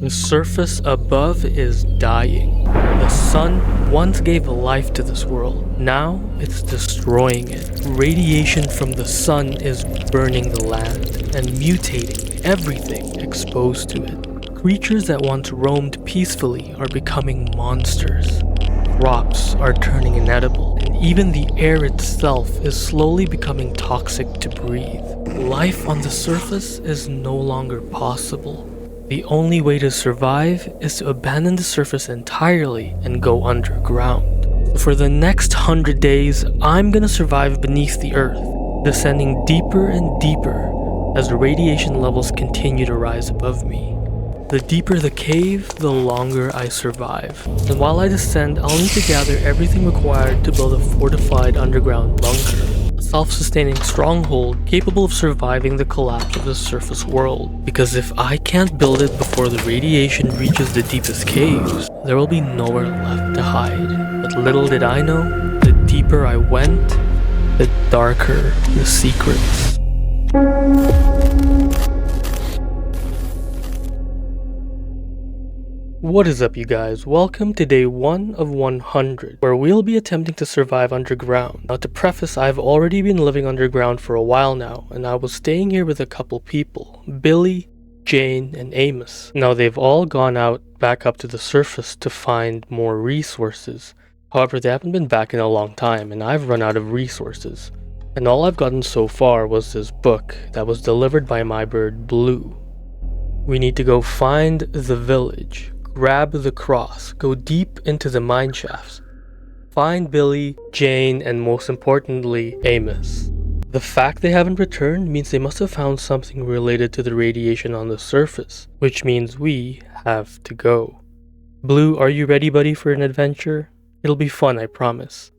The surface above is dying. The sun once gave life to this world. Now it's destroying it. Radiation from the sun is burning the land and mutating everything exposed to it. Creatures that once roamed peacefully are becoming monsters. Crops are turning inedible, and even the air itself is slowly becoming toxic to breathe. Life on the surface is no longer possible. The only way to survive is to abandon the surface entirely and go underground. For the next 100 days, I'm gonna survive beneath the earth, descending deeper and deeper as the radiation levels continue to rise above me. The deeper the cave, the longer I survive. And while I descend, I'll need to gather everything required to build a fortified underground bunker. A self-sustaining stronghold capable of surviving the collapse of the surface world. Because if I can't build it before the radiation reaches the deepest caves, there will be nowhere left to hide. But little did I know, the deeper I went, the darker the secrets. What is up, you guys? Welcome to day 1 of 100, where we'll be attempting to survive underground. Now, to preface, I've already been living underground for a while now, and I was staying here with a couple people, Billy, Jane, and Amos. Now, they've all gone out back up to the surface to find more resources. However, they haven't been back in a long time, and I've run out of resources. And all I've gotten so far was this book that was delivered by my bird, Blue. We need to go find the village. Grab the cross, go deep into the mine shafts, find Billy, Jane, and most importantly, Amos. The fact they haven't returned means they must have found something related to the radiation on the surface, which means we have to go. Blue, are you ready, buddy, for an adventure? It'll be fun, I promise.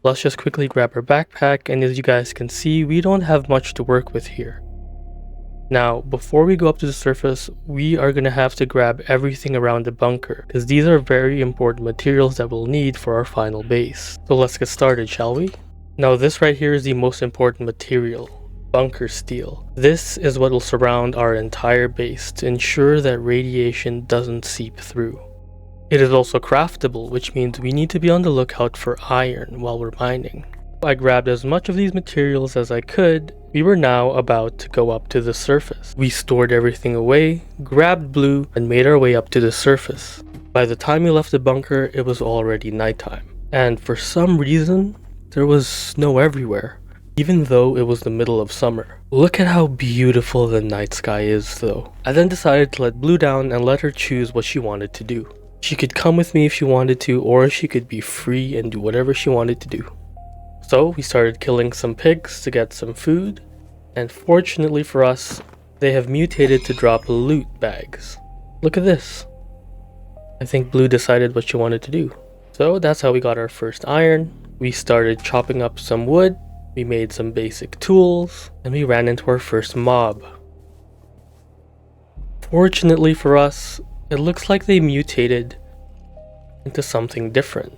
Let's just quickly grab our backpack, and as you guys can see, we don't have much to work with here. Now, before we go up to the surface, we are going to have to grab everything around the bunker, because these are very important materials that we'll need for our final base. So let's get started, shall we? Now, this right here is the most important material, bunker steel. This is what will surround our entire base to ensure that radiation doesn't seep through. It is also craftable, which means we need to be on the lookout for iron while we're mining. I grabbed as much of these materials as I could. We were now about to go up to the surface. We stored everything away, grabbed Blue, and made our way up to the surface. By the time we left the bunker, it was already nighttime. And for some reason, there was snow everywhere, even though it was the middle of summer. Look at how beautiful the night sky is, though. I then decided to let Blue down and let her choose what she wanted to do. She could come with me if she wanted to, or she could be free and do whatever she wanted to do. So we started killing some pigs to get some food, and fortunately for us, they have mutated to drop loot bags. Look at this. I think Blue decided what she wanted to do. So that's how we got our first iron. We started chopping up some wood, we made some basic tools, and we ran into our first mob. Fortunately for us, it looks like they mutated into something different.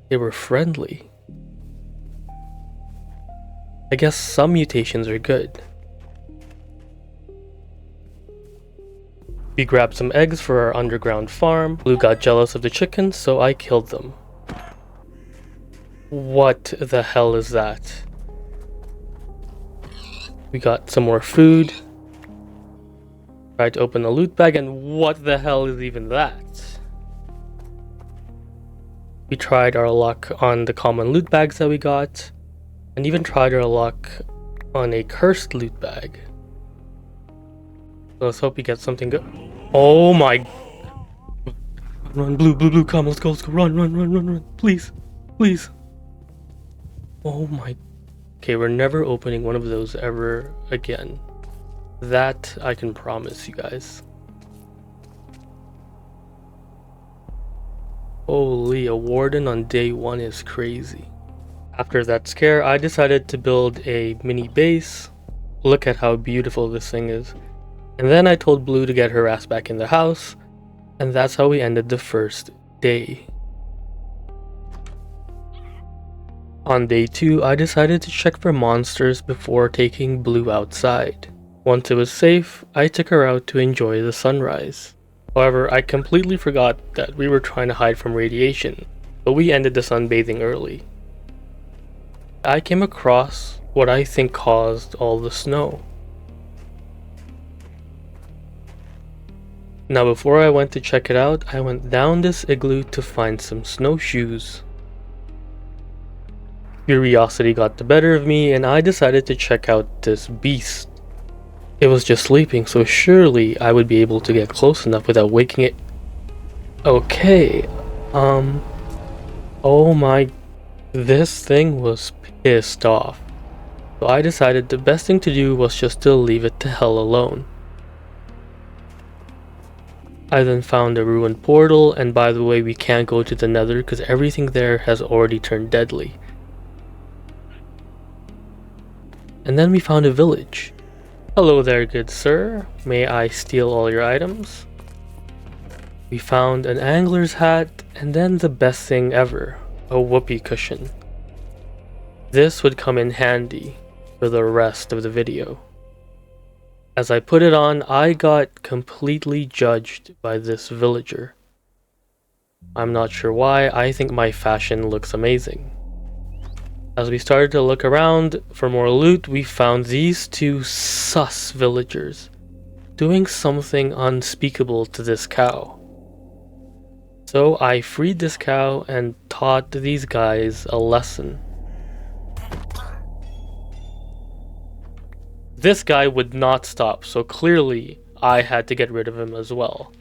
They were friendly. I guess some mutations are good. We grabbed some eggs for our underground farm. Blue got jealous of the chickens, so I killed them. What the hell is that? We got some more food. Tried to open a loot bag, and what the hell is even that? We tried our luck on the common loot bags that we got, and even tried our luck on a cursed loot bag. So let's hope we get something good. Oh my... Run, Blue, come, let's go, run, please, please. Oh my... Okay, we're never opening one of those ever again. That I can promise you guys. Holy, a warden on day 1 is crazy. After that scare, I decided to build a mini base. Look at how beautiful this thing is. And then I told Blue to get her ass back in the house, and that's how we ended the first day. On day 2, I decided to check for monsters before taking Blue outside. Once it was safe, I took her out to enjoy the sunrise. However, I completely forgot that we were trying to hide from radiation, but we ended the sunbathing early. I came across what I think caused all the snow. Now before I went to check it out, I went down this igloo to find some snowshoes. Curiosity got the better of me and I decided to check out this beast. It was just sleeping, so surely I would be able to get close enough without waking it. Okay, oh my, this thing was pissed off. So I decided the best thing to do was just to leave it to hell alone. I then found a ruined portal, and by the way, we can't go to the Nether because everything there has already turned deadly. And then we found a village. Hello there, good sir. May I steal all your items? We found an angler's hat, and then the best thing ever, a whoopee cushion. This would come in handy for the rest of the video. As I put it on, I got completely judged by this villager. I'm not sure why, I think my fashion looks amazing. As we started to look around for more loot, we found these two sus villagers doing something unspeakable to this cow. So I freed this cow and taught these guys a lesson. This guy would not stop, so clearly I had to get rid of him as well.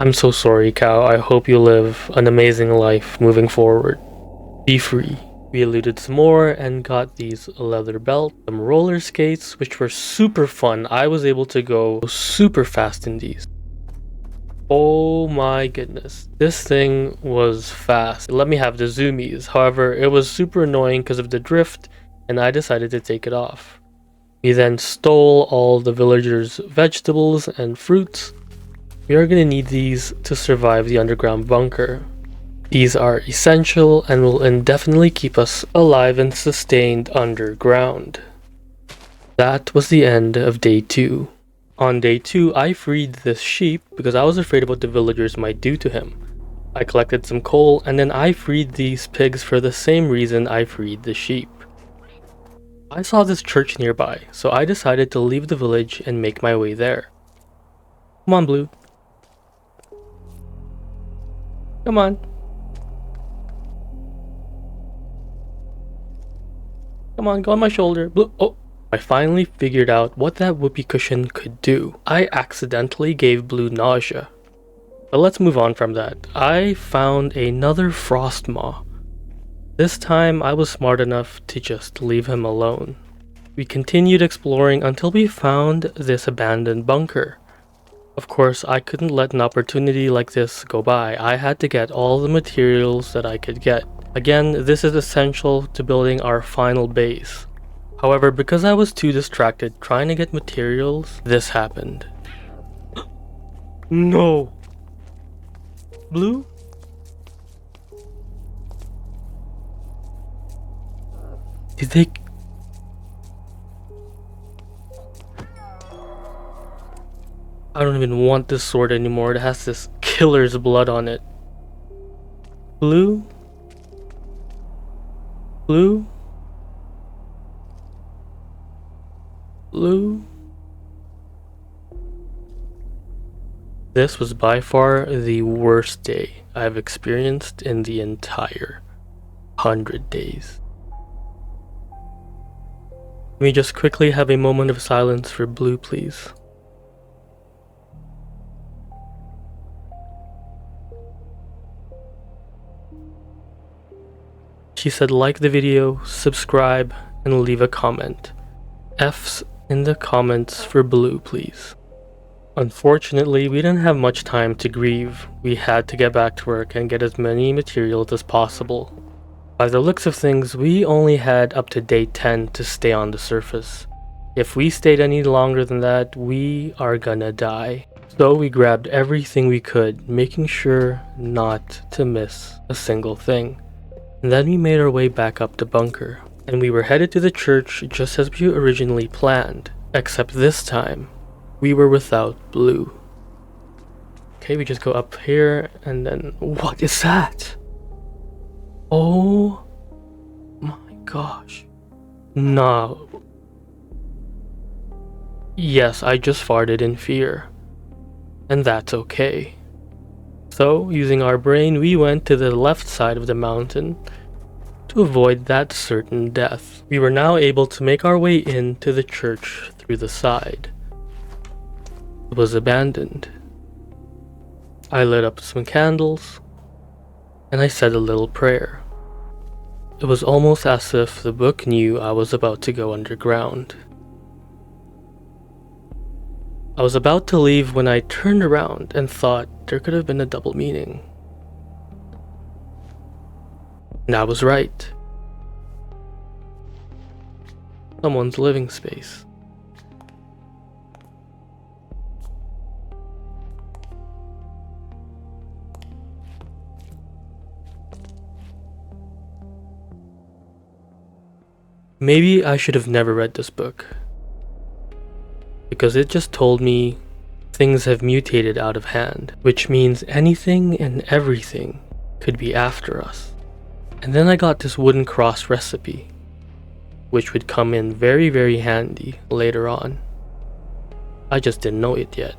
I'm so sorry, cow. I hope you live an amazing life moving forward. Be free. We looted some more and got these leather belts, some roller skates, which were super fun. I was able to go super fast in these. Oh my goodness. This thing was fast. Let me have the zoomies. However, it was super annoying because of the drift, and I decided to take it off. We then stole all the villagers' vegetables and fruits. We are going to need these to survive the underground bunker. These are essential and will indefinitely keep us alive and sustained underground. That was the end of day 2. On day 2, I freed this sheep because I was afraid of what the villagers might do to him. I collected some coal and then I freed these pigs for the same reason I freed the sheep. I saw this church nearby, so I decided to leave the village and make my way there. Come on, Blue. Come on. Come on, go on my shoulder. Blue. Oh, I finally figured out what that whoopee cushion could do. I accidentally gave Blue nausea. But let's move on from that. I found another frost maw. This time I was smart enough to just leave him alone. We continued exploring until we found this abandoned bunker. Of course, I couldn't let an opportunity like this go by. I had to get all the materials that I could get. Again, this is essential to building our final base. However, because I was too distracted trying to get materials, this happened. No! Blue? Did they... I don't even want this sword anymore. It has this killer's blood on it. Blue? Blue? Blue? This was by far the worst day I've experienced in the entire 100 days. Can we just quickly have a moment of silence for Blue, please? She said like the video, subscribe, and leave a comment. F's in the comments for Blue, please. Unfortunately, we didn't have much time to grieve. We had to get back to work and get as many materials as possible. By the looks of things, we only had up to day 10 to stay on the surface. If we stayed any longer than that, we are gonna die. So we grabbed everything we could, making sure not to miss a single thing. And then we made our way back up the bunker, and we were headed to the church just as we originally planned, except this time, we were without Blue. Okay, we just go up here, and then, what is that? Oh my gosh. No. Yes, I just farted in fear. And that's okay. So, using our brain, we went to the left side of the mountain to avoid that certain death. We were now able to make our way into the church through the side. It was abandoned. I lit up some candles, and I said a little prayer. It was almost as if the book knew I was about to go underground. I was about to leave when I turned around and thought there could have been a double meaning. And I was right. Someone's living space. Maybe I should have never read this book, because it just told me things have mutated out of hand, which means anything and everything could be after us. And then I got this wooden cross recipe, which would come in very, very handy later on. I just didn't know it yet.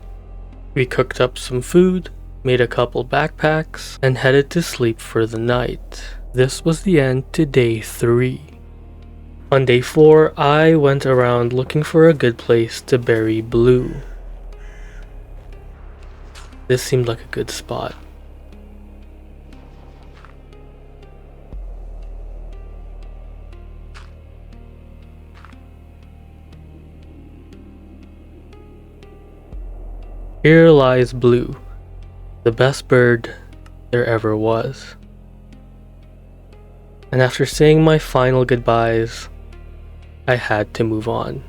We cooked up some food, made a couple backpacks, and headed to sleep for the night. This was the end to day 3. On day 4, I went around looking for a good place to bury Blue. This seemed like a good spot. Here lies Blue, the best bird there ever was. And after saying my final goodbyes, I had to move on.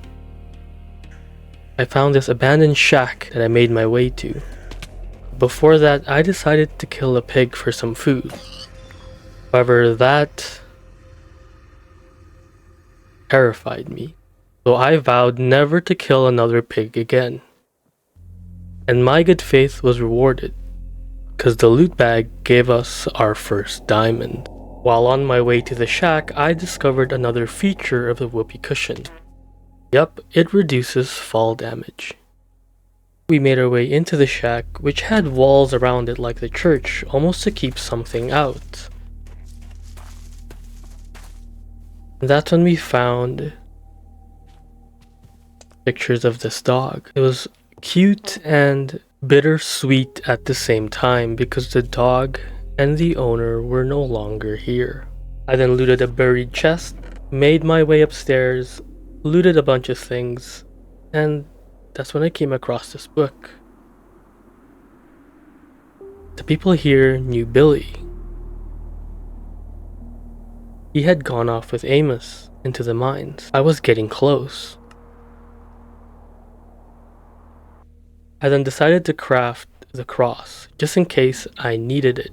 I found this abandoned shack that I made my way to. Before that, I decided to kill a pig for some food. However, that terrified me, so I vowed never to kill another pig again. And my good faith was rewarded, because the loot bag gave us our first diamond. While on my way to the shack, I discovered another feature of the whoopee cushion. Yup, it reduces fall damage. We made our way into the shack, which had walls around it like the church, almost to keep something out. And that's when we found pictures of this dog. It was cute and bittersweet at the same time because the dog and the owner were no longer here. I then looted a buried chest, made my way upstairs, looted a bunch of things, and that's when I came across this book. The people here knew Billy. He had gone off with Amos into the mines. I was getting close. I then decided to craft the cross, just in case I needed it.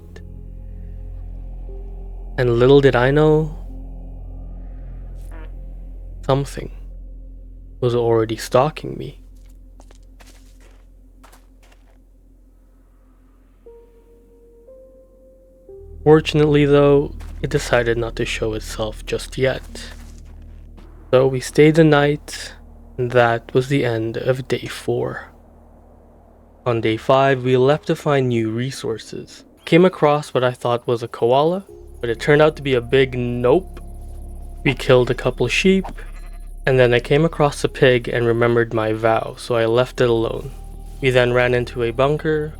And little did I know, something was already stalking me. Fortunately though, it decided not to show itself just yet. So we stayed the night, and that was the end of day 4. On day 5, we left to find new resources. Came across what I thought was a koala, but it turned out to be a big nope. We killed a couple sheep, and then I came across a pig and remembered my vow, so I left it alone. We then ran into a bunker.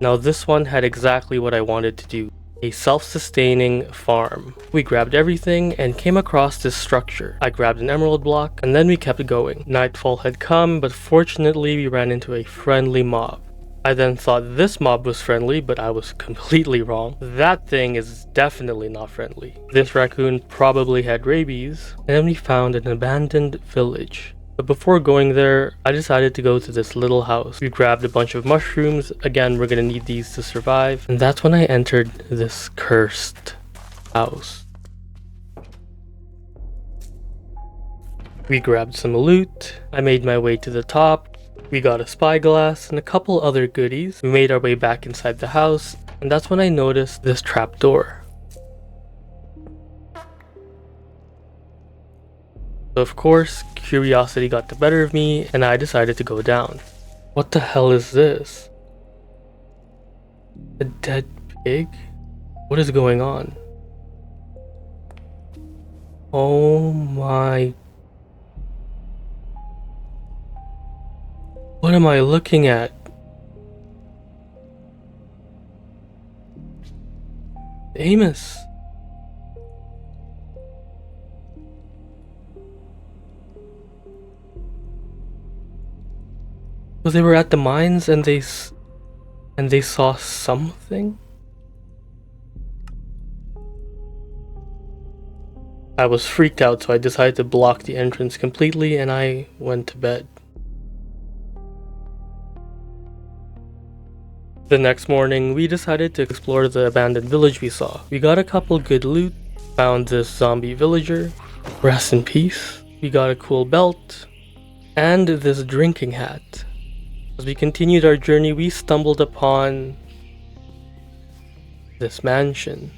Now this one had exactly what I wanted to do. A self-sustaining farm. We grabbed everything and came across this structure. I grabbed an emerald block, and then we kept going. Nightfall had come, but fortunately we ran into a friendly mob. I then thought this mob was friendly, but I was completely wrong. That thing is definitely not friendly. This raccoon probably had rabies. And then we found an abandoned village. But before going there, I decided to go to this little house. We grabbed a bunch of mushrooms. Again, we're gonna need these to survive. And that's when I entered this cursed house. We grabbed some loot. I made my way to the top. We got a spyglass and a couple other goodies. We made our way back inside the house, and that's when I noticed this trapdoor. So of course, curiosity got the better of me, and I decided to go down. What the hell is this? A dead pig? What is going on? Oh my... What am I looking at? Amos. So they were at the mines and they saw something? I was freaked out, so I decided to block the entrance completely and I went to bed. The next morning, we decided to explore the abandoned village we saw. We got a couple good loot, found this zombie villager, rest in peace. We got a cool belt, and this drinking hat. As we continued our journey, we stumbled upon this mansion.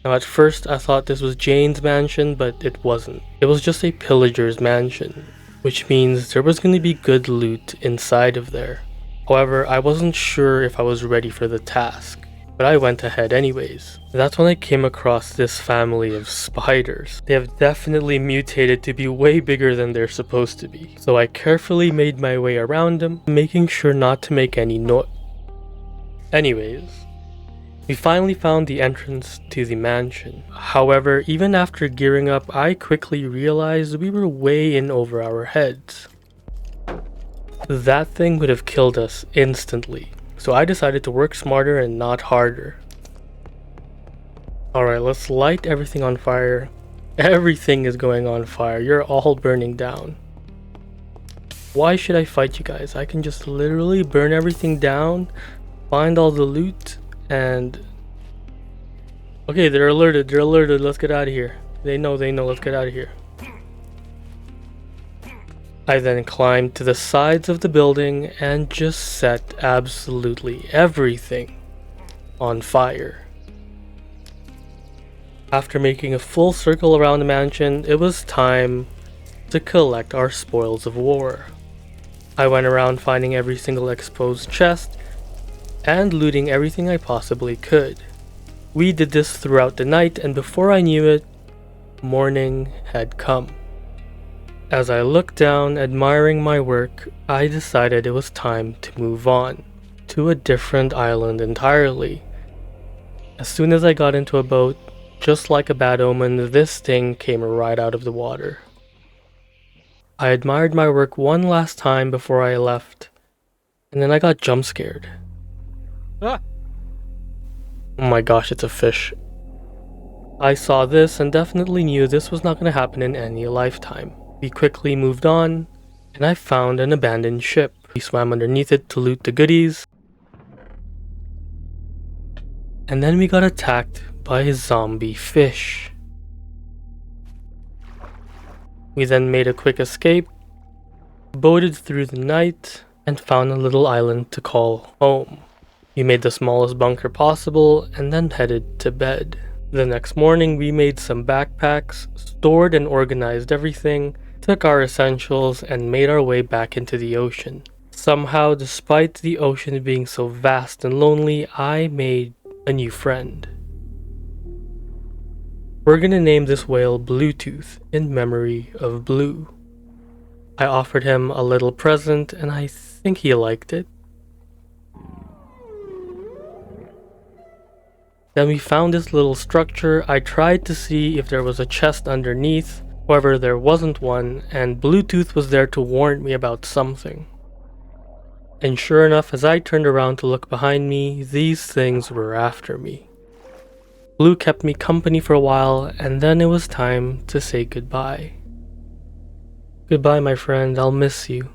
Now at first, I thought this was Jane's mansion, but it wasn't. It was just a pillager's mansion, which means there was going to be good loot inside of there. However, I wasn't sure if I was ready for the task, but I went ahead anyways. That's when I came across this family of spiders. They have definitely mutated to be way bigger than they're supposed to be. So I carefully made my way around them, making sure not to make any noise. Anyways, we finally found the entrance to the mansion. However, even after gearing up, I quickly realized we were way in over our heads. That thing would have killed us instantly, so I decided to work smarter and not harder. Alright, let's light everything on fire. Everything is going on fire. You're all burning down. Why should I fight you guys? I can just literally burn everything down, find all the loot, and... Okay, they're alerted, let's get out of here. They know, let's get out of here. I then climbed to the sides of the building and just set absolutely everything on fire. After making a full circle around the mansion, it was time to collect our spoils of war. I went around finding every single exposed chest and looting everything I possibly could. We did this throughout the night, and before I knew it, morning had come. As I looked down, admiring my work, I decided it was time to move on to a different island entirely. As soon as I got into a boat, just like a bad omen, this thing came right out of the water. I admired my work one last time before I left, and then I got jump scared. Ah! Oh my gosh, it's a fish. I saw this and definitely knew this was not going to happen in any lifetime. We quickly moved on, and I found an abandoned ship. We swam underneath it to loot the goodies. And then we got attacked by a zombie fish. We then made a quick escape, boated through the night, and found a little island to call home. We made the smallest bunker possible, and then headed to bed. The next morning, we made some backpacks, stored and organized everything, took our essentials, and made our way back into the ocean. Somehow, despite the ocean being so vast and lonely, I made a new friend. We're gonna name this whale Bluetooth in memory of Blue. I offered him a little present, and I think he liked it. Then we found this little structure. I tried to see if there was a chest underneath. However, there wasn't one, and Bluetooth was there to warn me about something. And sure enough, as I turned around to look behind me, these things were after me. Blue kept me company for a while, and then it was time to say goodbye. Goodbye, my friend, I'll miss you.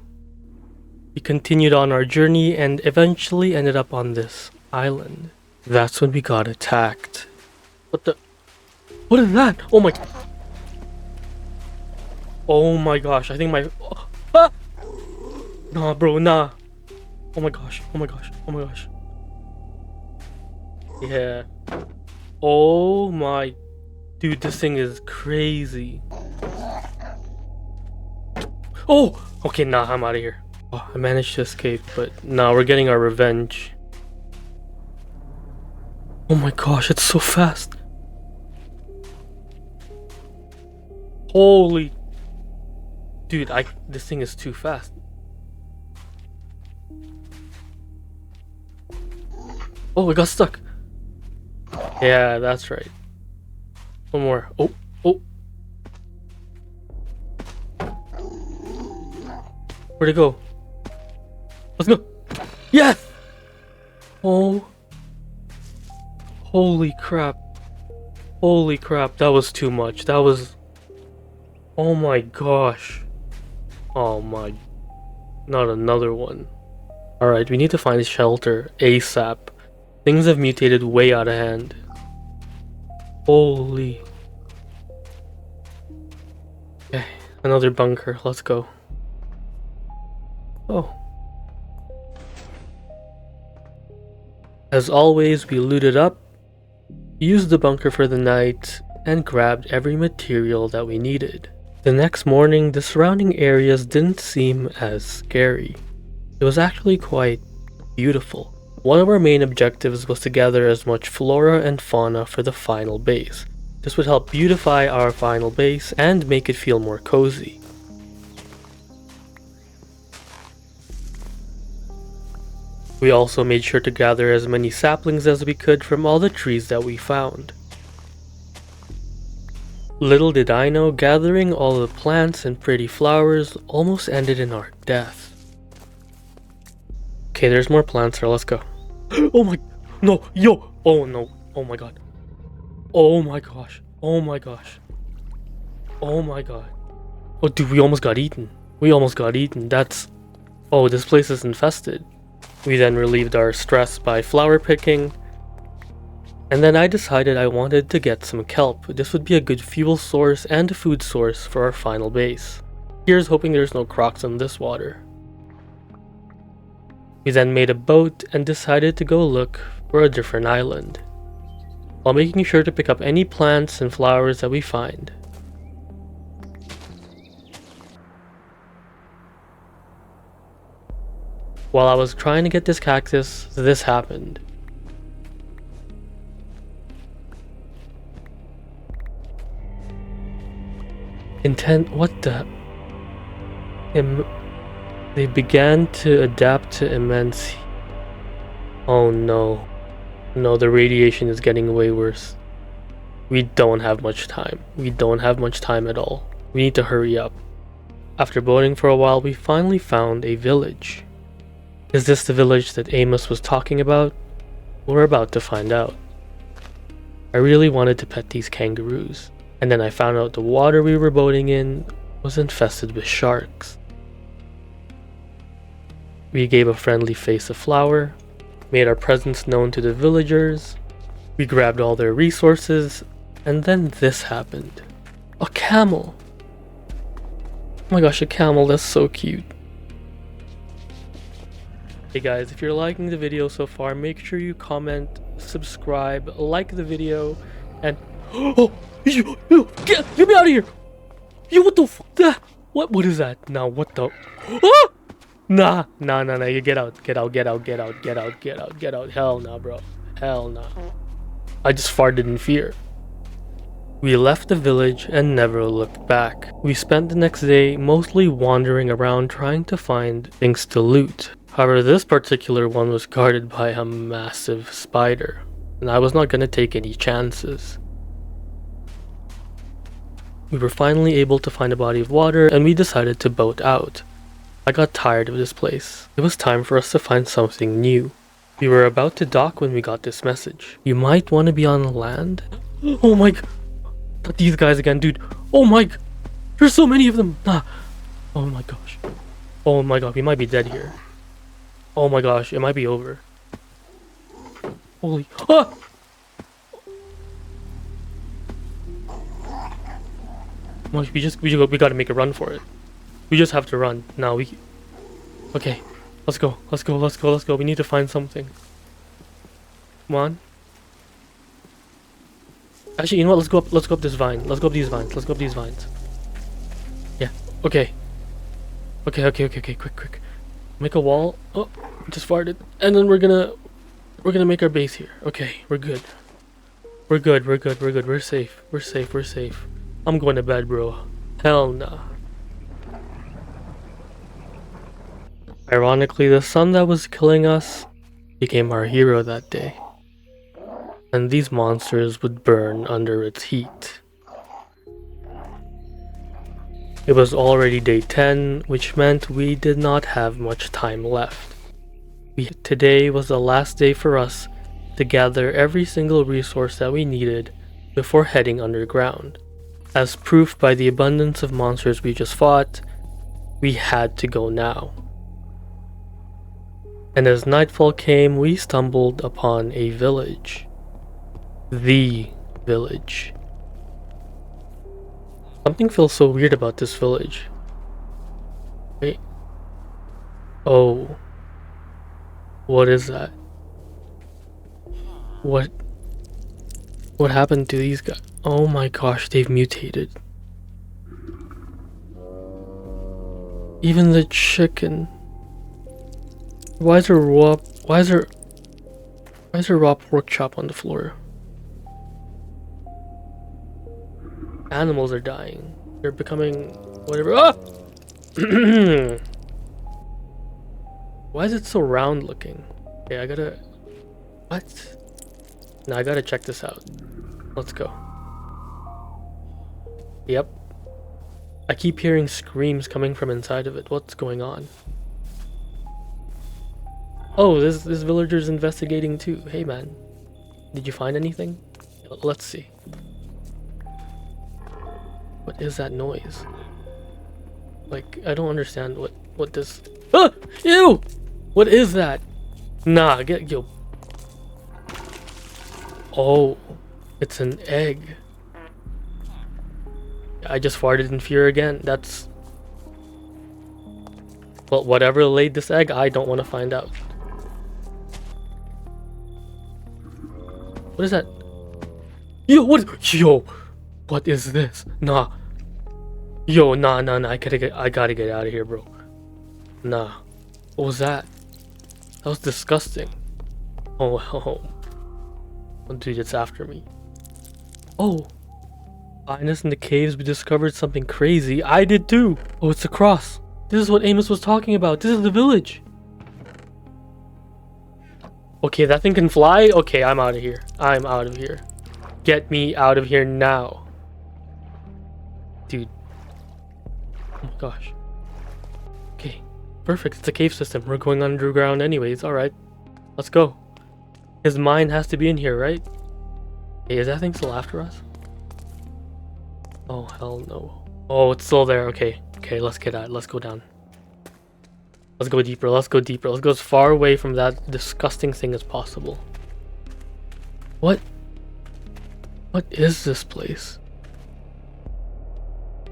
We continued on our journey and eventually ended up on this island. That's when we got attacked. What the? What is that? Oh my... Oh my gosh, I think my... Ah! Nah, bro, nah. Oh my gosh, oh my gosh, oh my gosh. Yeah. Oh my... Dude, this thing is crazy. Oh! Okay, nah, I'm out of here. Oh, I managed to escape, but nah, we're getting our revenge. Oh my gosh, it's so fast. Holy... Dude, this thing is too fast. Oh, I got stuck. Yeah, that's right. One more. Oh, oh. Where'd it go? Let's go. Yes! Oh. Holy crap. Holy crap, that was too much. That was... Oh my gosh. Oh my... Not another one. Alright, we need to find a shelter ASAP. Things have mutated way out of hand. Holy... Okay, another bunker. Let's go. Oh. As always, we looted up, used the bunker for the night, and grabbed every material that we needed. The next morning, the surrounding areas didn't seem as scary. It was actually quite beautiful. One of our main objectives was to gather as much flora and fauna for the final base. This would help beautify our final base and make it feel more cozy. We also made sure to gather as many saplings as we could from all the trees that we found. Little did I know, gathering all the plants and pretty flowers almost ended in our death. Okay, there's more plants here, let's go. Oh my... No, yo! Oh no, oh my god. Oh my gosh, oh my gosh. Oh my god. Oh dude, we almost got eaten. We almost got eaten, that's... Oh, this place is infested. We then relieved our stress by flower picking. And then I decided I wanted to get some kelp. This would be a good fuel source and a food source for our final base. Here's hoping there's no crocs in this water. We then made a boat and decided to go look for a different island, while making sure to pick up any plants and flowers that we find. While I was trying to get this cactus, this happened. What the? They began to adapt to immense heat. Oh no. No, the radiation is getting way worse. We don't have much time. We don't have much time at all. We need to hurry up. After boating for a while, we finally found a village. Is this the village that Amos was talking about? We're about to find out. I really wanted to pet these kangaroos, and then I found out the water we were boating in was infested with sharks. We gave a friendly face a flower, made our presence known to the villagers, we grabbed all their resources, and then this happened. A camel! Oh my gosh, a camel, that's so cute. Hey guys, if you're liking the video so far, make sure you comment, subscribe, like the video, and... Oh! Get me out of here! Yo, what the fuck? What is that? Now, what the... Ah! Nah, you get out. Hell nah, bro. Hell nah. I just farted in fear. We left the village and never looked back. We spent the next day mostly wandering around trying to find things to loot. However, this particular one was guarded by a massive spider, and I was not going to take any chances. We were finally able to find a body of water, and we decided to boat out. I got tired of this place. It was time for us to find something new. We were about to dock when we got this message. You might want to be on land? Oh my god. Not these guys again, dude. Oh my god. There's so many of them. Nah. Oh my gosh. Oh my god, we might be dead here. Oh my gosh, it might be over. Holy. Ah! We gotta make a run for it. We just have to run. Now we. Okay. Let's go. Let's go. Let's go. Let's go. We need to find something. Come on. Actually, you know what? Let's go up. Let's go up this vine. Let's go up these vines. Let's go up these vines. Yeah. Okay. Okay. Quick. Make a wall. Oh, just farted. And then we're gonna make our base here. Okay, we're good. We're good. We're safe. We're safe. I'm going to bed, bro. Hell nah. Ironically, the sun that was killing us became our hero that day. And these monsters would burn under its heat. It was already day 10, which meant we did not have much time left. Today was the last day for us to gather every single resource that we needed before heading underground. As proof by the abundance of monsters we just fought, we had to go now. And as nightfall came, we stumbled upon a village. The village. Something feels so weird about this village. Wait. Oh. What is that? What happened to these guys? Oh my gosh, they've mutated. Even the chicken. Why is there raw pork chop on the floor? Animals are dying. They're becoming whatever. Ah! Why is it so round looking? Okay, I gotta. What? No, I gotta check this out. Let's go. Yep. I keep hearing screams coming from inside of it. What's going on? Oh, this villager's investigating too. Hey man, did you find anything? Let's see. What is that noise? Like, I don't understand what this. Ah! Ew! What is that? Nah, yo. Oh, it's an egg. I just farted in fear again. That's. Well, whatever laid this egg, I don't want to find out. What is that? Yo, what is this? Nah. Yo, nah. I gotta get out of here, bro. Nah. What was that? That was disgusting. Oh, dude, it's after me. Oh. Behind us in the caves, we discovered something crazy. I did too. Oh, it's a cross. This is what Amos was talking about. This is the village. Okay, that thing can fly? Okay, I'm out of here. I'm out of here. Get me out of here now. Dude. Oh my gosh. Okay, perfect. It's a cave system. We're going underground anyways. Alright. Let's go. His mine has to be in here, right? Hey, is that thing still after us? Oh, hell no. Oh, it's still there. Okay, let's get out. Let's go down. Let's go deeper. Let's go as far away from that disgusting thing as possible. What is this place?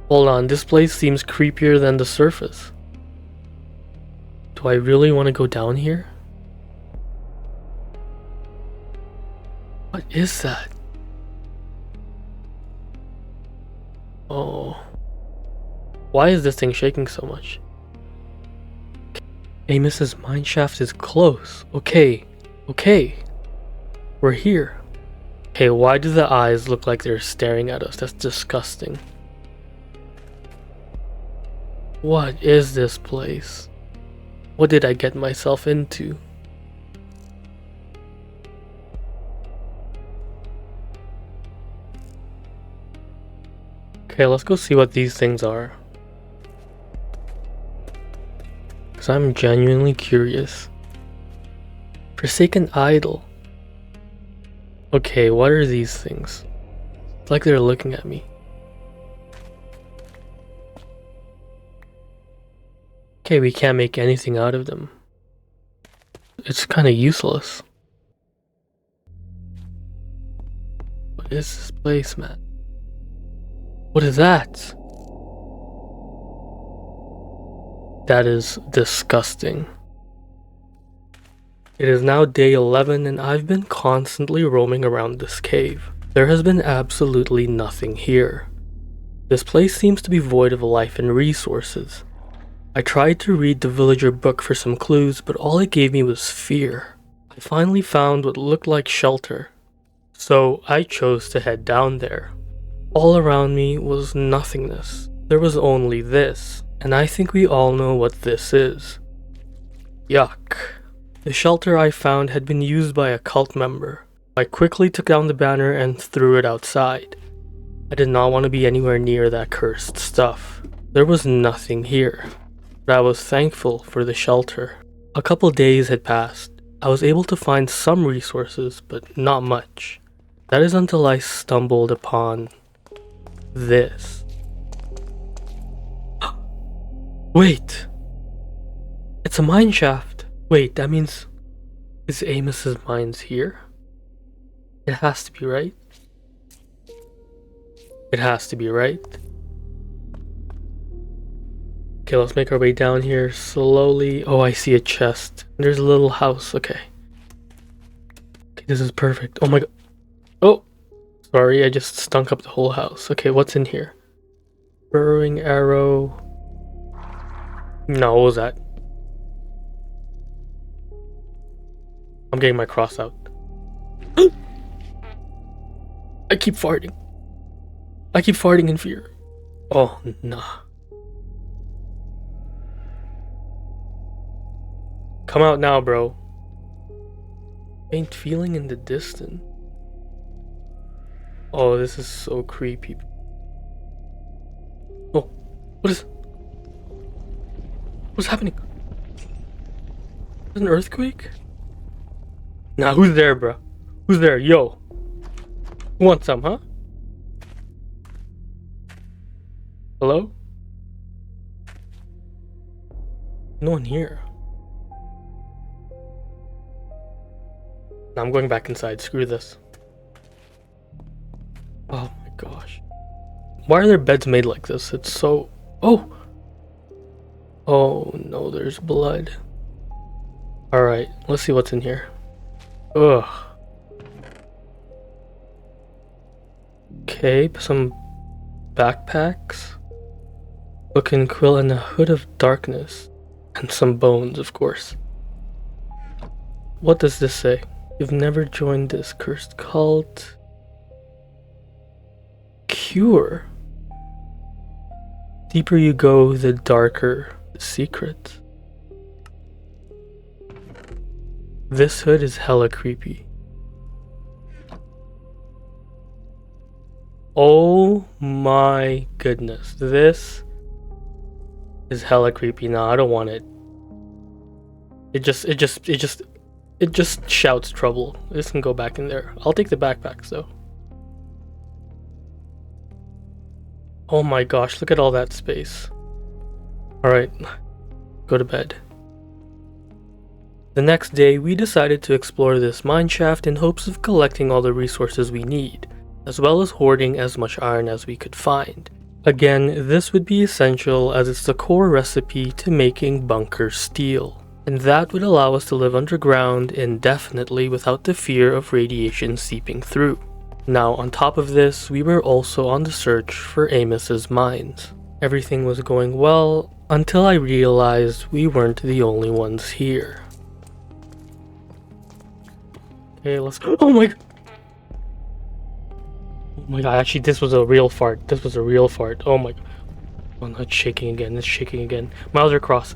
Hold on, this place seems creepier than the surface. Do I really want to go down here? What is that? Oh. Why is this thing shaking so much? Amos's mineshaft is close. Okay. We're here. Okay, why do the eyes look like they're staring at us? That's disgusting. What is this place? What did I get myself into? Okay, let's go see what these things are. Because I'm genuinely curious. Forsaken idol. Okay, what are these things? It's like they're looking at me. Okay, we can't make anything out of them. It's kind of useless. What is this place, man? What is that? That is disgusting. It is now day 11 and I've been constantly roaming around this cave. There has been absolutely nothing here. This place seems to be void of life and resources. I tried to read the villager book for some clues, but all it gave me was fear. I finally found what looked like shelter, so I chose to head down there. All around me was nothingness. There was only this, and I think we all know what this is. Yuck. The shelter I found had been used by a cult member. I quickly took down the banner and threw it outside. I did not want to be anywhere near that cursed stuff. There was nothing here, but I was thankful for the shelter. A couple days had passed. I was able to find some resources, but not much. That is until I stumbled upon this. Wait! It's a mine shaft! Wait, that means... Is Amos's mines here? It has to be, right? It has to be, right? Okay, let's make our way down here slowly. Oh, I see a chest. There's a little house. Okay. Okay, this is perfect. Oh my god. Oh! Sorry, I just stunk up the whole house. Okay, what's in here? Burrowing arrow. No, what was that? I'm getting my cross out. I keep farting. I keep farting in fear. Oh, nah. Come out now, bro. Faint feeling in the distance. Oh, this is so creepy. Oh, what's happening? Is an earthquake? Nah, who's there, bro? Who's there? Yo. Who wants some, huh? Hello? No one here. Nah, I'm going back inside. Screw this. Oh my gosh. Why are their beds made like this? It's so... Oh! Oh no, there's blood. Alright, let's see what's in here. Ugh. Okay, some backpacks. Book and quill and a hood of darkness. And some bones, of course. What does this say? You've never joined this cursed cult. Cure. Deeper you go, the darker the secret. This hood is hella creepy. Oh my goodness. This is hella creepy. Nah, I don't want it. It just shouts trouble. This can go back in there. I'll take the backpacks though. Oh my gosh, look at all that space. Alright, go to bed. The next day, we decided to explore this mineshaft in hopes of collecting all the resources we need, as well as hoarding as much iron as we could find. Again, this would be essential as it's the core recipe to making bunker steel, and that would allow us to live underground indefinitely without the fear of radiation seeping through. Now, on top of this, we were also on the search for Amos's mines. Everything was going well until I realized we weren't the only ones here. Okay, let's go. Oh my god. Oh my god, actually this was a real fart. This was a real fart. Oh my god. Oh no, it's shaking again. It's shaking again. My other cross.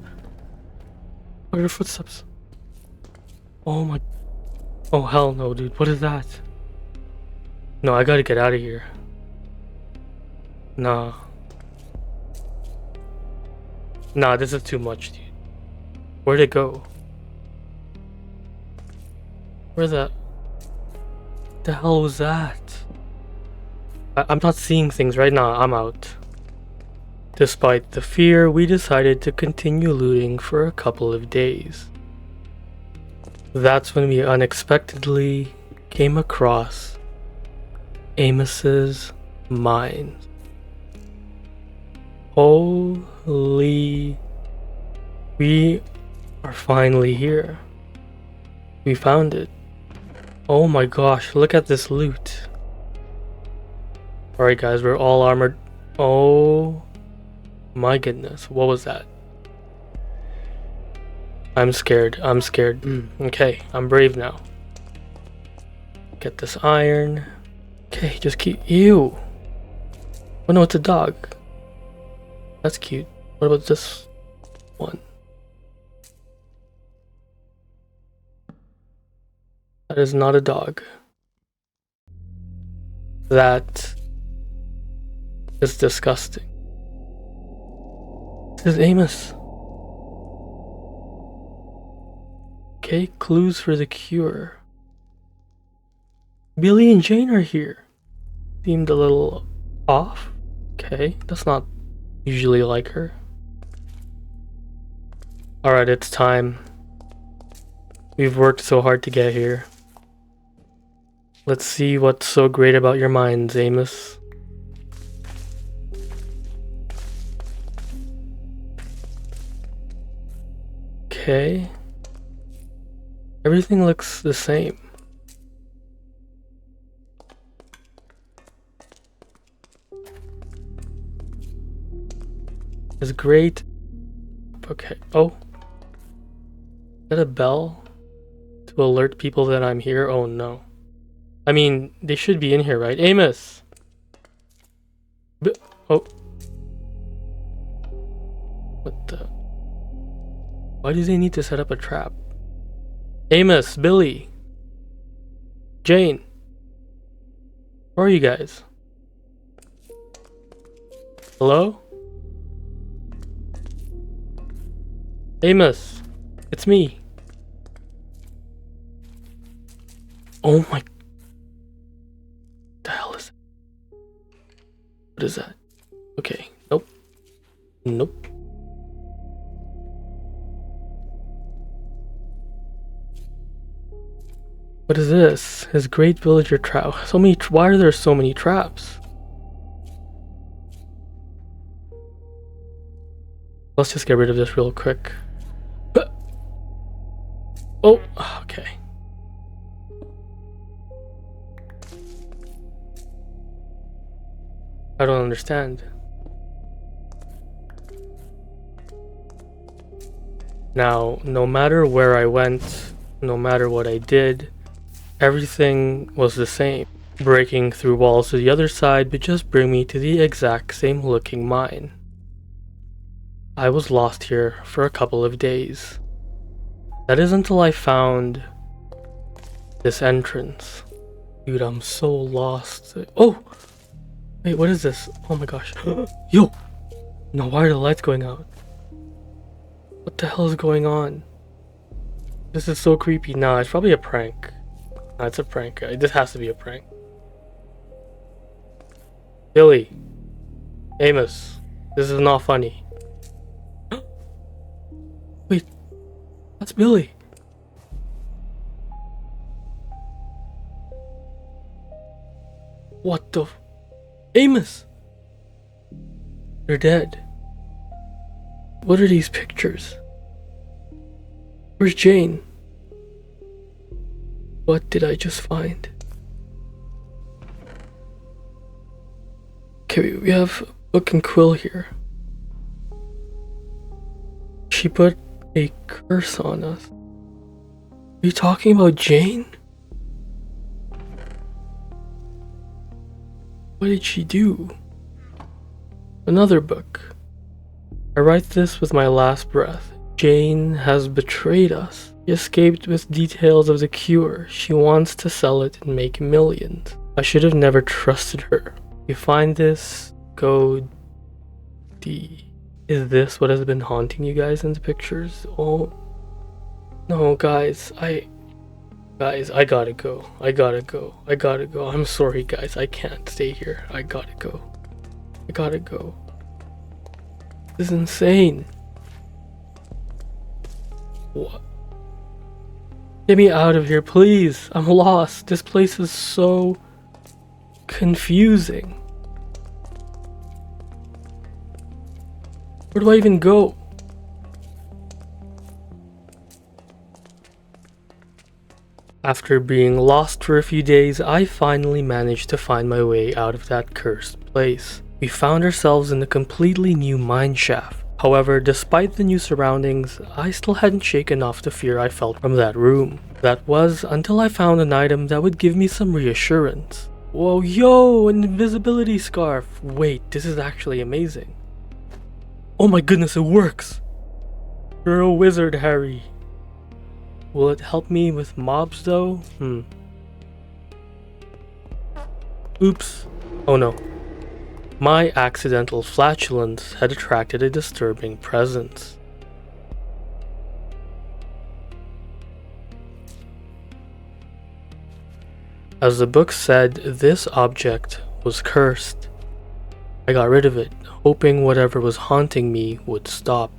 What are your footsteps? Oh my. Oh hell no, dude. What is that? No, I gotta get out of here. Nah. Nah, this is too much, dude. Where'd it go? Where's that? The hell was that? I'm not seeing things right now. I'm out. Despite the fear, we decided to continue looting for a couple of days. That's when we unexpectedly came across Amos's mine. Holy... We are finally here. We found it. Oh my gosh, look at this loot. Alright guys, we're all armored. Oh my goodness, what was that? I'm scared, I'm scared. Okay, I'm brave now. Get this iron. Okay, just keep... Ew! Oh no, it's a dog. That's cute. What about this one? That is not a dog. That is disgusting. This is Amos. Okay, clues for the cure. Billy and Jane are here. Seemed a little off. Okay, that's not usually like her. Alright, it's time. We've worked so hard to get here. Let's see what's so great about your mines, Amos. Okay. Everything looks the same. It's great. Okay. Oh. Is that a bell? To alert people that I'm here? Oh no. I mean, they should be in here, right? Amos! Oh. What the? Why do they need to set up a trap? Amos, Billy, Jane. Where are you guys? Hello? Amos, it's me. Oh my... The hell is that? What is that? Okay, nope. Nope. What is this? His great villager trap. So many. Why are there so many traps? Let's just get rid of this real quick. Oh, okay. I don't understand. Now, no matter where I went, no matter what I did, everything was the same. Breaking through walls to the other side would just bring me to the exact same looking mine. I was lost here for a couple of days. That is until I found this entrance. Dude, I'm so lost. Oh! Wait, what is this? Oh my gosh. Yo! No, why are the lights going out? What the hell is going on? This is so creepy. Nah, it's probably a prank. Nah, it's a prank. This has to be a prank. Billy. Amos. This is not funny. Wait. That's Billy. What the... Amos! You're dead. What are these pictures? Where's Jane? What did I just find? Okay, we have a book and quill here. She put a curse on us. Are you talking about Jane? What did she do? Another book. I write this with my last breath. Jane has betrayed us. She escaped with details of the cure. She wants to sell it and make millions. I should have never trusted her. You find this? Go D. Is this what has been haunting you guys in the pictures? Oh no, guys, I gotta go. I gotta go. I'm sorry, guys. I can't stay here. I gotta go. This is insane. What? Get me out of here, please. I'm lost. This place is so confusing. Where do I even go? After being lost for a few days, I finally managed to find my way out of that cursed place. We found ourselves in a completely new mine shaft. However, despite the new surroundings, I still hadn't shaken off the fear I felt from that room. That was until I found an item that would give me some reassurance. Whoa, yo, an invisibility scarf! Wait, this is actually amazing. Oh my goodness, it works! You're a wizard, Harry. Will it help me with mobs though? Oops. Oh no. My accidental flatulence had attracted a disturbing presence. As the book said, this object was cursed. I got rid of it, hoping whatever was haunting me would stop.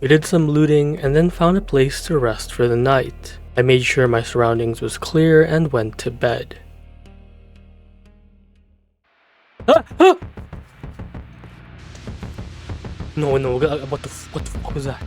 We did some looting and then found a place to rest for the night. I made sure my surroundings was clear and went to bed. No, what the fuck was that?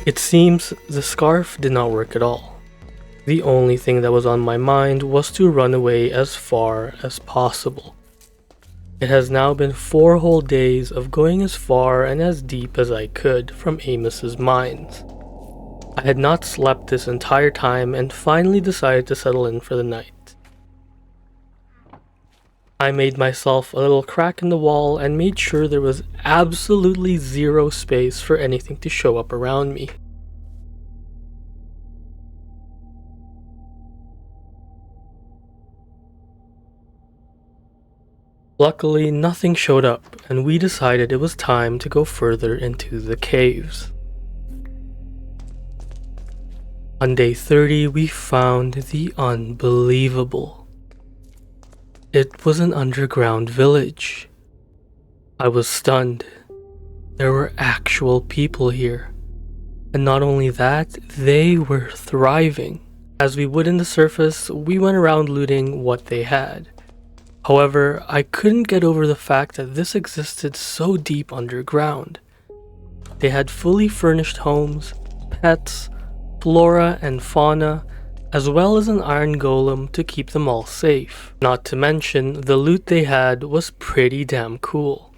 It seems the scarf did not work at all. The only thing that was on my mind was to run away as far as possible. It has now been 4 whole days of going as far and as deep as I could from Amos's mines. I had not slept this entire time and finally decided to settle in for the night. I made myself a little crack in the wall and made sure there was absolutely zero space for anything to show up around me. Luckily, nothing showed up, and we decided it was time to go further into the caves. On day 30, we found the unbelievable. It was an underground village. I was stunned. There were actual people here. And not only that, they were thriving. As we would in the surface, we went around looting what they had. However, I couldn't get over the fact that this existed so deep underground. They had fully furnished homes, pets, flora and fauna, as well as an iron golem to keep them all safe. Not to mention, the loot they had was pretty damn cool.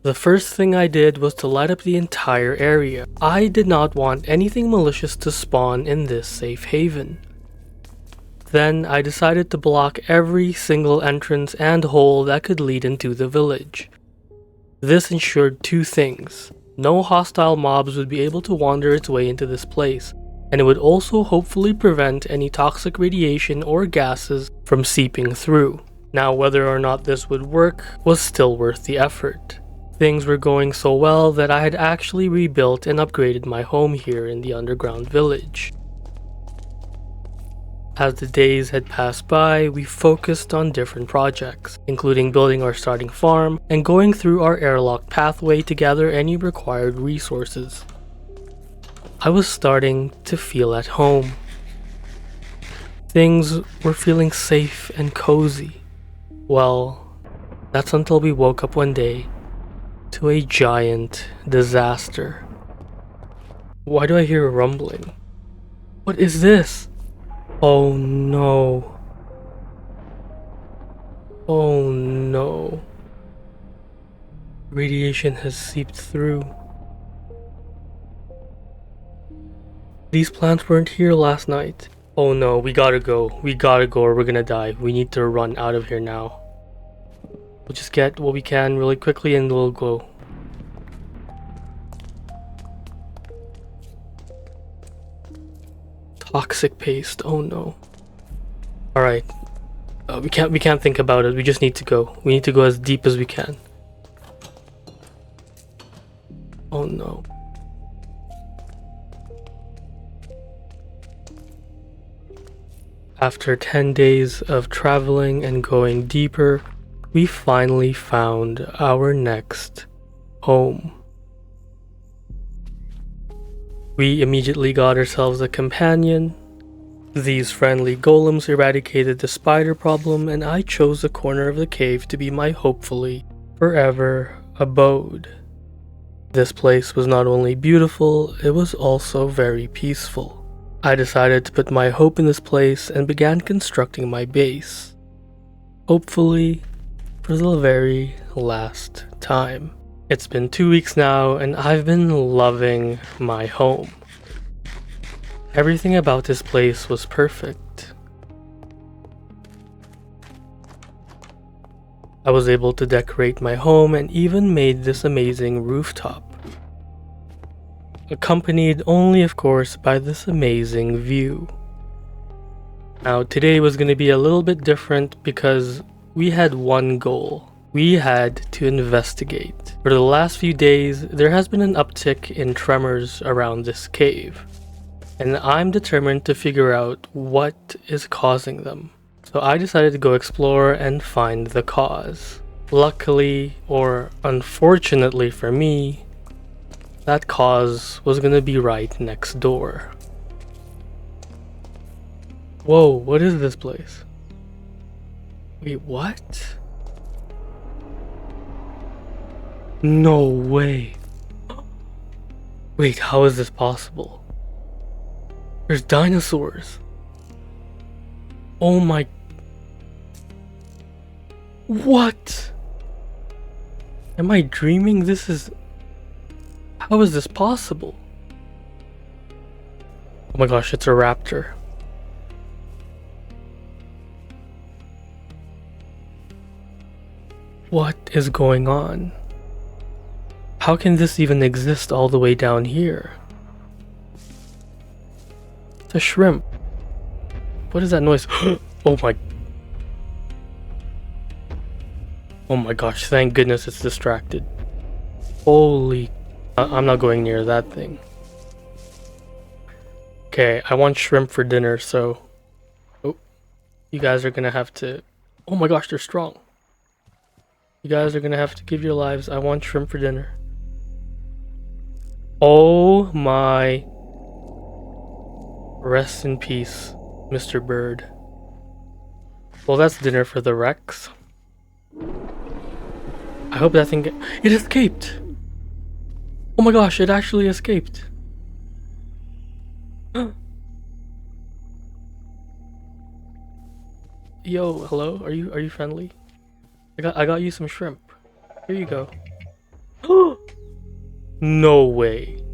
The first thing I did was to light up the entire area. I did not want anything malicious to spawn in this safe haven. Then I decided to block every single entrance and hole that could lead into the village. This ensured 2 things. No hostile mobs would be able to wander its way into this place, and it would also hopefully prevent any toxic radiation or gases from seeping through. Now, whether or not this would work was still worth the effort. Things were going so well that I had actually rebuilt and upgraded my home here in the underground village. As the days had passed by, we focused on different projects, including building our starting farm and going through our airlock pathway to gather any required resources. I was starting to feel at home. Things were feeling safe and cozy. Well, that's until we woke up one day to a giant disaster. Why do I hear a rumbling? What is this? Oh no. Oh no. Radiation has seeped through. These plants weren't here last night. Oh no, we gotta go. We gotta go or we're gonna die. We need to run out of here now. We'll just get what we can really quickly and we'll go. Toxic paste. Oh no. All right. We can't think about it. We just need to go. We need to go as deep as we can. Oh no. After 10 days of traveling and going deeper, we finally found our next home. We immediately got ourselves a companion. These friendly golems eradicated the spider problem, and I chose a corner of the cave to be my hopefully forever abode. This place was not only beautiful, it was also very peaceful. I decided to put my hope in this place and began constructing my base. Hopefully, for the very last time. It's been 2 weeks now, and I've been loving my home. Everything about this place was perfect. I was able to decorate my home and even made this amazing rooftop. Accompanied only, of course, by this amazing view. Now, today was going to be a little bit different because we had one goal. We had to investigate. For the last few days, there has been an uptick in tremors around this cave. And I'm determined to figure out what is causing them. So I decided to go explore and find the cause. Luckily, or unfortunately for me, that cause was gonna be right next door. Whoa, what is this place? Wait, what? No way. Wait, how is this possible? There's dinosaurs. Oh my. What? Am I dreaming? This is. How is this possible? Oh my gosh, it's a raptor. What is going on? How can this even exist all the way down here? It's a shrimp. What is that noise? Oh my. Oh my gosh, thank goodness it's distracted. Holy. I'm not going near that thing. Okay, I want shrimp for dinner, so. Oh. You guys are gonna have to. Oh my gosh, they're strong. You guys are gonna have to give your lives. I want shrimp for dinner. Oh my. Rest in peace, Mr. Bird. Well, that's dinner for the Rex. I hope that thing it escaped! Oh my gosh, it actually escaped. Yo, hello? Are you friendly? I got you some shrimp. Here you go. No way.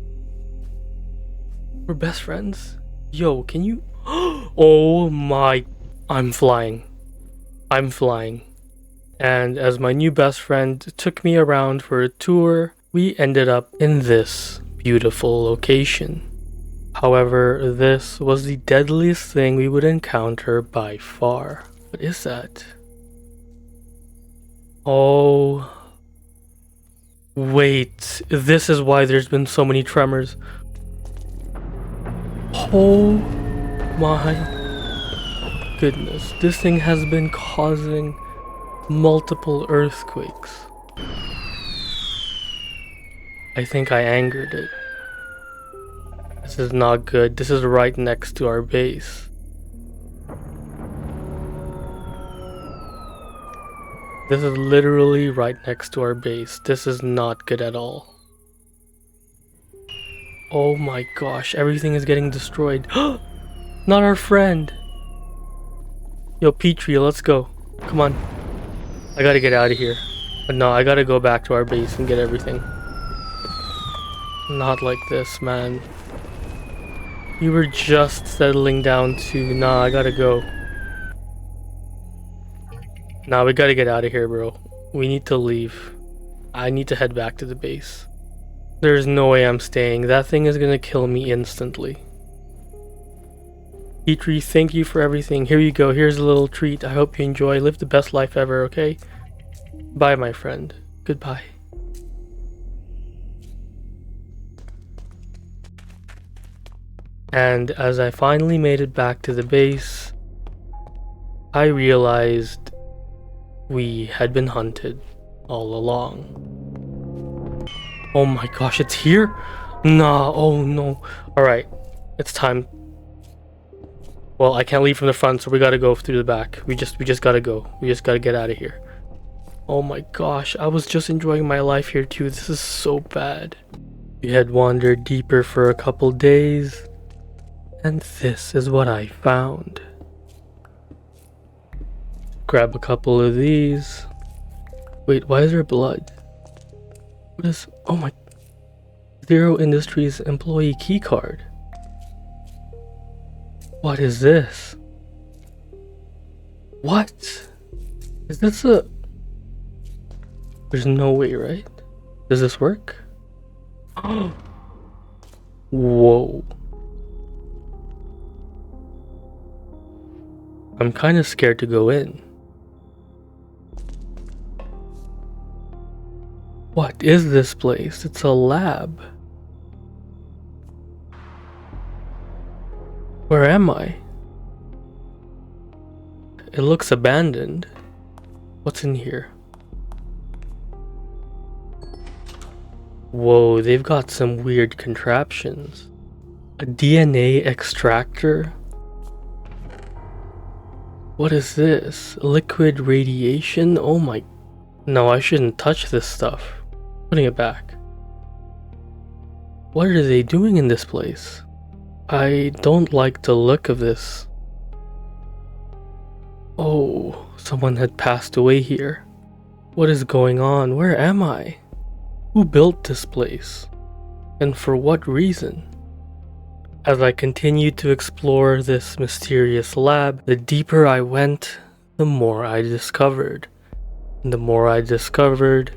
We're best friends? Yo, can you? Oh my. I'm flying. I'm flying. And as my new best friend took me around for a tour, we ended up in this beautiful location. However, this was the deadliest thing we would encounter by far. What is that? Oh. Wait, this is why there's been so many tremors. Oh my goodness, this thing has been causing multiple earthquakes. I think I angered it. This is not good. This is right next to our base. This is literally right next to our base. This is not good at all. Oh my gosh, everything is getting destroyed. Not our friend. Yo, Petrie, let's go. Come on. I gotta get out of here. But no, I gotta go back to our base and get everything. Not like this, man. We were just settling down to, nah, I gotta go. Nah, we gotta get out of here, bro. We need to leave. I need to head back to the base. There's no way I'm staying. That thing is gonna kill me instantly. Petrie, thank you for everything. Here you go. Here's a little treat. I hope you enjoy. Live the best life ever, okay? Bye, my friend. Goodbye. And as I finally made it back to the base, I realized we had been hunted all along. Oh my gosh, it's here? Nah, oh no. Alright, it's time. Well, I can't leave from the front, so we gotta go through the back. We just gotta go. We just gotta get out of here. Oh my gosh, I was just enjoying my life here too. This is so bad. We had wandered deeper for a couple days, and this is what I found. Grab a couple of these. Wait, why is there blood? What is... oh my... Zero Industries employee keycard. What is this? What? Is this a... There's no way, right? Does this work? Whoa. I'm kind of scared to go in. What is this place? It's a lab. Where am I? It looks abandoned. What's in here? Whoa, they've got some weird contraptions. A DNA extractor? What is this? Liquid radiation? Oh my... No, I shouldn't touch this stuff. Putting it back. What are they doing in this place? I don't like the look of this. Oh, someone had passed away here. What is going on? Where am I? Who built this place? And for what reason? As I continued to explore this mysterious lab, the deeper I went, the more I discovered. And the more I discovered,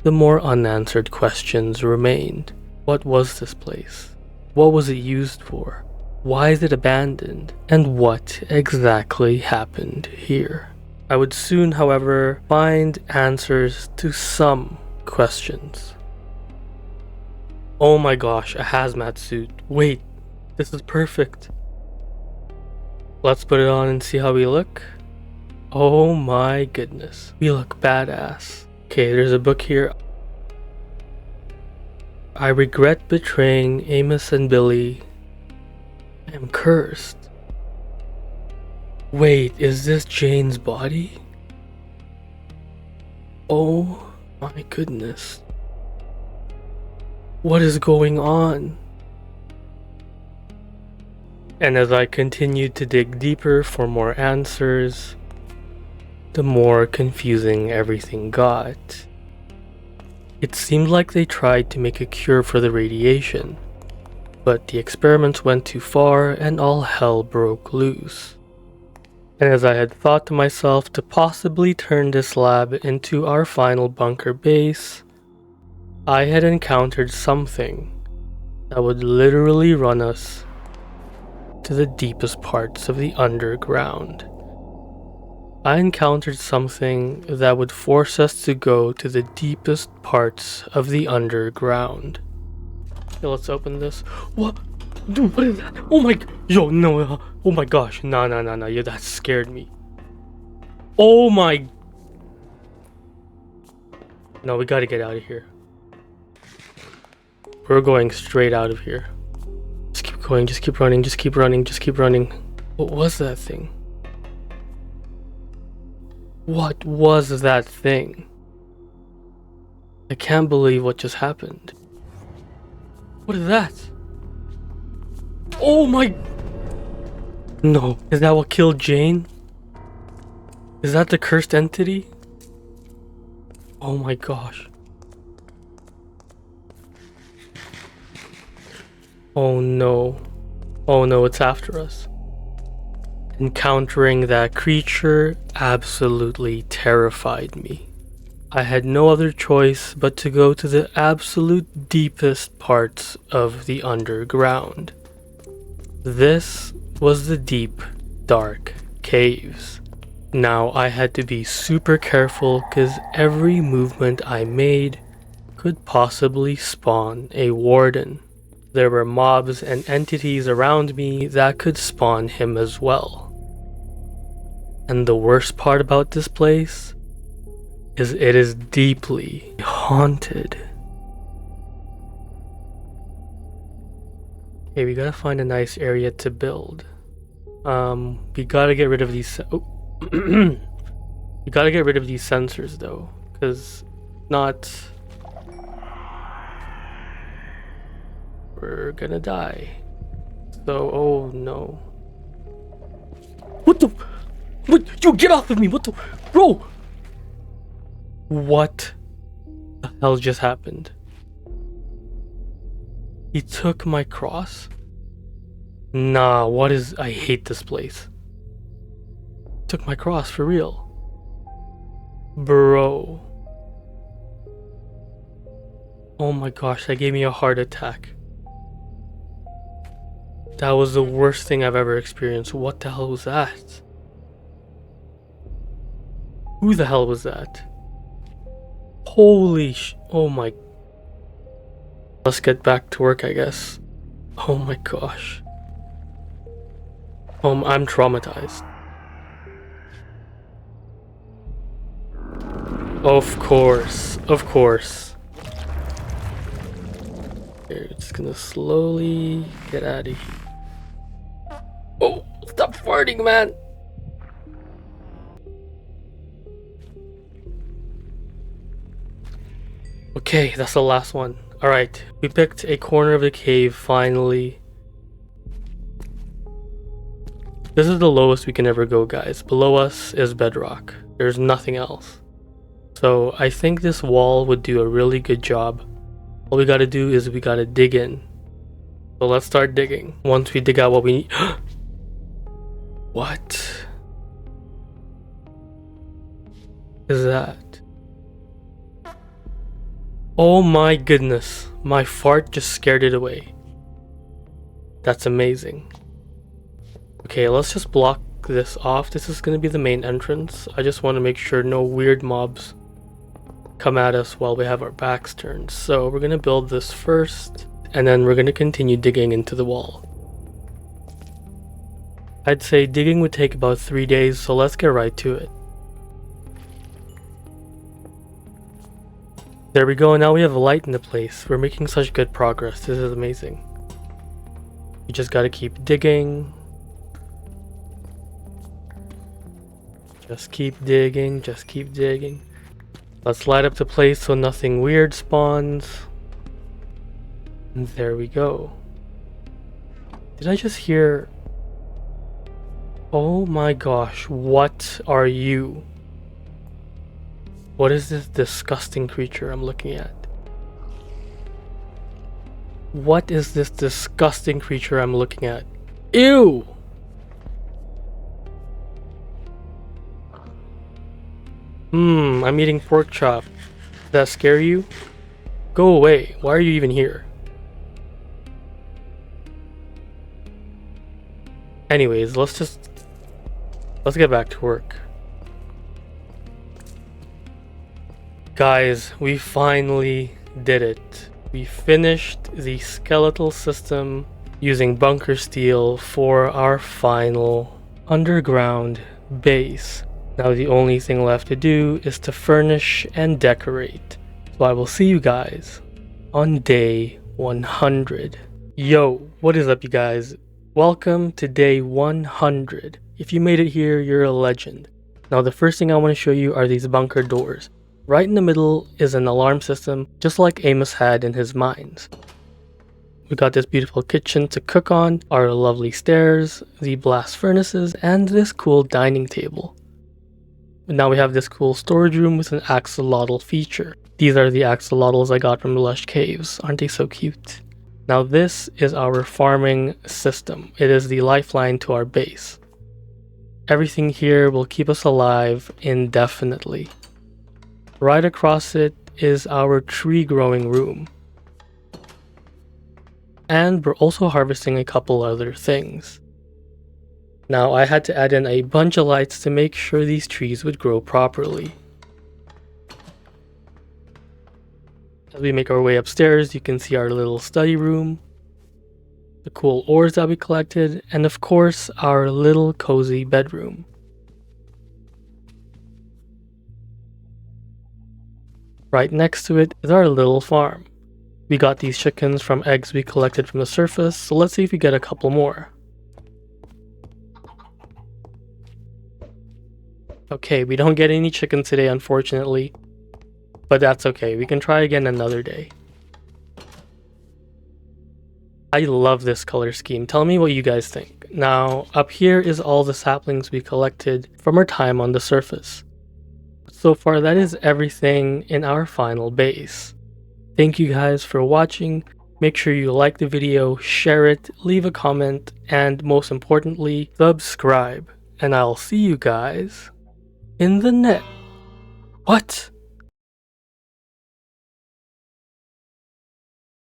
the more unanswered questions remained. What was this place? What was it used for? Why is it abandoned? And what exactly happened here? I would soon, however, find answers to some questions. Oh my gosh, a hazmat suit. Wait, this is perfect. Let's put it on and see how we look. Oh my goodness, we look badass. Okay, there's a book here. I regret betraying Amos and Billy. I am cursed. Wait, is this Jane's body? Oh my goodness. What is going on? And as I continued to dig deeper for more answers, the more confusing everything got. It seemed like they tried to make a cure for the radiation, but the experiments went too far and all hell broke loose. And as I had thought to myself to possibly turn this lab into our final bunker base, I had encountered something that would literally run us to the deepest parts of the underground. I encountered something that would force us to go to the deepest parts of the underground. Okay, let's open this. What? Dude, what is that? Oh my... Yo, no. Oh my gosh. No. Yeah, that scared me. Oh my... No, we gotta get out of here. We're going straight out of here. Just keep going. Just keep running. Just keep running. Just keep running. What was that thing? What was that thing? I can't believe what just happened. What is that? Oh my... No. Is that what killed Jane? Is that the cursed entity? Oh my gosh. Oh no. Oh no, it's after us. Encountering that creature absolutely terrified me. I had no other choice but to go to the absolute deepest parts of the underground. This was the deep, dark caves. Now I had to be super careful because every movement I made could possibly spawn a warden. There were mobs and entities around me that could spawn him as well. And the worst part about this place is it is deeply haunted. Okay, we gotta find a nice area to build. We gotta get rid of these. We gotta get rid of these sensors though, because not. We're gonna die. So, oh no. What the? What? You get off of me! What the? Bro! What the hell just happened? He took my cross? Nah, what is... I hate this place. Took my cross, for real. Bro. Oh my gosh, that gave me a heart attack. That was the worst thing I've ever experienced. What the hell was that? Who the hell was that? Holy oh my. Let's get back to work, I guess. Oh my gosh. I'm traumatized. Of course. Of course. Okay, it's gonna slowly get out of here. Oh, stop farting, man! Okay, that's the last one. Alright, we picked a corner of the cave finally. This is the lowest we can ever go, guys. Below us is bedrock. There's nothing else. So I think this wall would do a really good job. All we gotta do is we gotta dig in. So let's start digging. Once we dig out what we need. What is that? Oh my goodness, my fart just scared it away. That's amazing. Okay, let's just block this off. This is going to be the main entrance. I just want to make sure no weird mobs come at us while we have our backs turned. So we're going to build this first, and then we're going to continue digging into the wall. I'd say digging would take about 3 days, so let's get right to it. There we go, now we have a light in the place. We're making such good progress. This is amazing. You just gotta keep digging. Just keep digging, just keep digging. Let's light up the place so nothing weird spawns. And there we go. Did I just hear... Oh my gosh, what are you? What is this disgusting creature I'm looking at? What is this disgusting creature I'm looking at? Ew! I'm eating pork chop. Does that scare you? Go away. Why are you even here? Anyways, let's get back to work. Guys, we finally did it. We finished the skeletal system using bunker steel for our final underground base. Now the only thing left to do is to furnish and decorate. So I will see you guys on day 100. Yo, what is up you guys? Welcome to day 100. If you made it here, you're a legend. Now the first thing I want to show you are these bunker doors. Right in the middle is an alarm system, just like Amos had in his mines. We got this beautiful kitchen to cook on, our lovely stairs, the blast furnaces, and this cool dining table. And now we have this cool storage room with an axolotl feature. These are the axolotls I got from the lush caves. Aren't they so cute? Now this is our farming system. It is the lifeline to our base. Everything here will keep us alive indefinitely. Right across it is our tree growing room. And we're also harvesting a couple other things. Now I had to add in a bunch of lights to make sure these trees would grow properly. As we make our way upstairs, you can see our little study room, the cool ores that we collected, and of course our little cozy bedroom. Right next to it is our little farm. We got these chickens from eggs we collected from the surface, so let's see if we get a couple more. Okay, we don't get any chickens today, unfortunately, but that's okay. We can try again another day. I love this color scheme. Tell me what you guys think. Now, up here is all the saplings we collected from our time on the surface. So far, that is everything in our final base. Thank you guys for watching. Make sure you like the video, share it, leave a comment, and most importantly, subscribe. And I'll see you guys in the next. What?